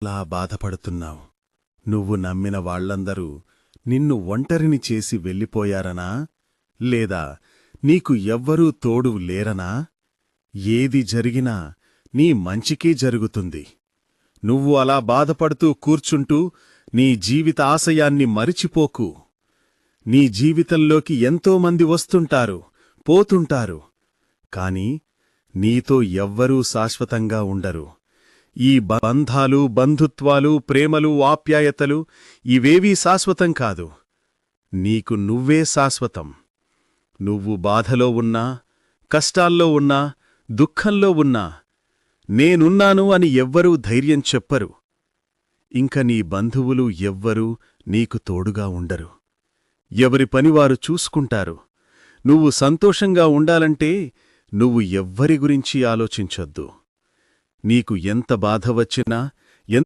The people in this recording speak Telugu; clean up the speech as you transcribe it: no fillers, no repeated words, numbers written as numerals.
అలా బాధపడుతున్నావు. నువ్వు నమ్మిన వాళ్లందరూ నిన్ను ఒంటరిని చేసి వెళ్ళిపోయారనా, లేదా నీకు ఎవ్వరూ తోడు లేరనా? ఏది జరిగినా నీ మంచికే జరుగుతుంది. నువ్వు అలా బాధపడుతూ కూర్చుంటూ నీ జీవిత ఆశయాన్ని మరిచిపోకు. నీ జీవితంలోకి ఎంతోమంది వస్తుంటారు, పోతుంటారు. కాని నీతో ఎవ్వరూ శాశ్వతంగా ఉండరు. ఈ బంధాలు, బంధుత్వాలు, ప్రేమలు, ఆప్యాయతలు ఇవేవీ శాశ్వతం కాదు. నీకు నువ్వే శాశ్వతం. నువ్వు బాధలో ఉన్నా, కష్టాల్లో ఉన్నా, దుఃఖంలో ఉన్నా నేనున్నాను అని ఎవ్వరూ ధైర్యం చెప్పరు. ఇంక నీ బంధువులు ఎవ్వరూ నీకు తోడుగా ఉండరు. ఎవరి పనివారు చూసుకుంటారు. నువ్వు సంతోషంగా ఉండాలంటే నువ్వు ఎవ్వరి గురించి ఆలోచించొద్దు. నీకు ఎంత బాధ వచ్చినా